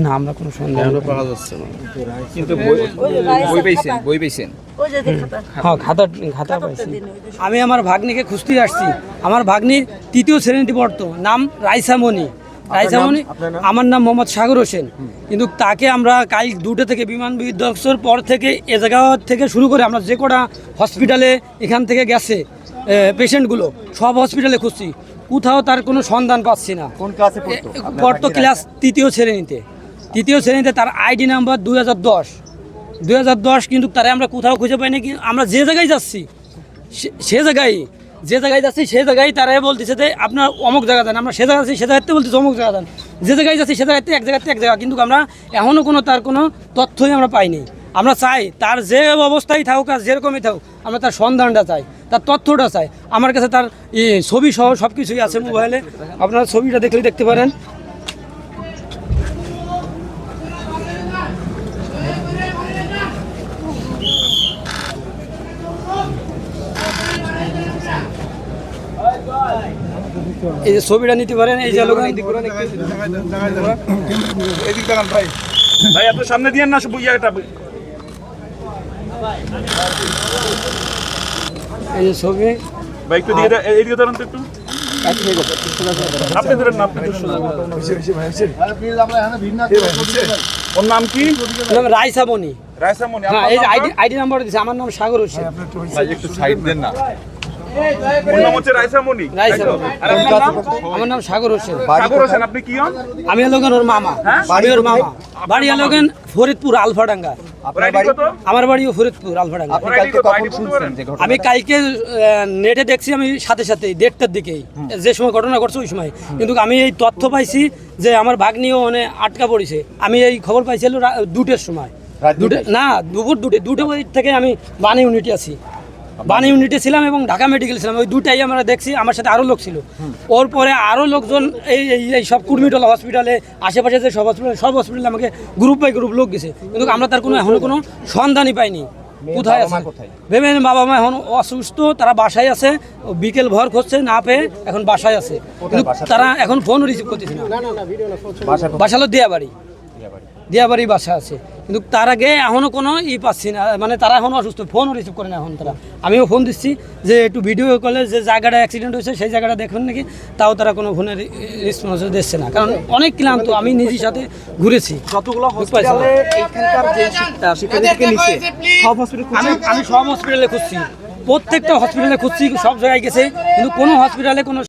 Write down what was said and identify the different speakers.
Speaker 1: না আমরা কোনো সন্ধান পাওয়া যাচ্ছে না, কিন্তু বই পেয়েছেন। হ্যাঁ, খাতা পাইছি। আমি আমার ভাগ্নিকে খুঁজতে আসছি। আমার ভাগ্নির ৩য় শ্রেণীতে পড়তো, নাম রাইসামণি। আমার নাম মোহাম্মদ সাগর হোসেন। কিন্তু তাকে আমরা কাল 2টা থেকে বিমান বিধ্বংসের পর থেকে এ জায়গা থেকে শুরু করে আমরা যে কটা হসপিটালে এখান থেকে গেছে পেশেন্টগুলো সব হসপিটালে খুঁজছি, কোথাও তার কোনো সন্ধান পাচ্ছি না।
Speaker 2: কোন ক্লাসে
Speaker 1: পড়তো? ক্লাস 3য় শ্রেণীতে। 3য় শ্রেণীতে তার আইডি নাম্বার 2010। কিন্তু তারা আমরা কোথাও খুঁজে পাইনি। কি আমরা যে জায়গায় যাচ্ছি যে জায়গায় যাচ্ছি সে জায়গায় তারা বলতেছে যে আপনার অমুক জায়গা দেন। আমরা সে জায়গা আছি, সে জায়গাতে বলতেছে অমুক জায়গা দেন। যে জায়গায় যাচ্ছি সে জায়গাতে এক জায়গা, কিন্তু আমরা এখনও তার কোনো তথ্যই আমরা পাইনি। আমরা চাই তার যে অবস্থায় থাকুক আর যেরকমই থাকুক, আমরা তার সন্ধানটা চাই, তার তথ্যটা চাই। আমার কাছে তার ছবি সহ সব কিছুই আছে মোবাইলে, আপনারা ছবিটা দেখলেই দেখতে পারেন। এই যে ছবিটা নিতে পারেন। এই যে
Speaker 3: ভাই আপনার সামনে দিয়ে না ইয়েটা,
Speaker 1: এই যে ছবি
Speaker 3: ভাই একটু দিয়ে এইদিকে ধরেন তো একটু। আপনি ধরেন না, আপনি ওর নাম কি?
Speaker 1: রাইসামণি। হ্যাঁ, এই যে আইডি নাম্বার দিয়েছে। আমার নাম সাগর হোসেন।
Speaker 3: ভাই একটু সাইড দেন না। ওর নাম হচ্ছে রাইসামণি। আর আপনার নাম?
Speaker 1: আমার নাম সাগর হোসেন।
Speaker 3: সাগর হোসেন, আপনি কি হন?
Speaker 1: আমি ওর মামা। বাড়ি ওর মামা, বাড়ি ফরিদপুর আলফাডাঙ্গা। আমার বাড়িও ফরিদপুর আলফাডাঙ্গা। আমি কালকে নেটে দেখছি, আমি সাথে 1:30টার দিকেই যে সময় ঘটনা ঘটছে ওই সময়। কিন্তু আমি এই তথ্য পাইছি যে আমার ভাগ্নিও আটকা পড়েছে। আমি এই খবর পাইছিল 2টার সময়। না, দুপুর 2টা থেকে আমি বানি ইউনিটে আছি। বানি ইউনিটে ছিলাম এবং ঢাকা মেডিকেল ছিলাম। ওই 2টাই আমরা দেখছি। আমার সাথে আরও লোক ছিল। ওর পরে আরও লোকজন এই সব কুর্মিটোলা হসপিটালে, আশেপাশে যে সব হসপিটালে আমাকে গ্রুপ বাই গ্রুপ লোক গেছে। কিন্তু আমরা তার এখনো কোনো সন্ধানই পাইনি। কোথায় আছে ভেবে বাবা মা এখন অসুস্থ, তারা বাসায় আছে। বিকেল ভর খুঁজছে, না পেয়ে এখন বাসায় আছে। কিন্তু তারা এখন ফোন রিসিভ করতেছে না। বাসা হলো দিয়াবাড়ি বাসা আছে। কিন্তু তার আগে এখনও কোনো পাচ্ছি না, তারা এখন অসুস্থ, ফোনও রিসিভ করে না এখন তারা। আমিও ফোন দিচ্ছি যে একটু ভিডিও কলে যে জায়গাটা অ্যাক্সিডেন্ট হয়েছে সেই জায়গাটা দেখুন নাকি, তাও তারা কোনো ফোনের রেসপন্স দিচ্ছে না। কারণ অনেক ক্লান্ত, আমি নিজের সাথে ঘুরেছি। আমি সব হসপিটালে খুঁজছি, প্রত্যেকটা হসপিটালে খুঁজছি, সব জায়গায় গেছে, কিন্তু কোনো হসপিটালে কোনো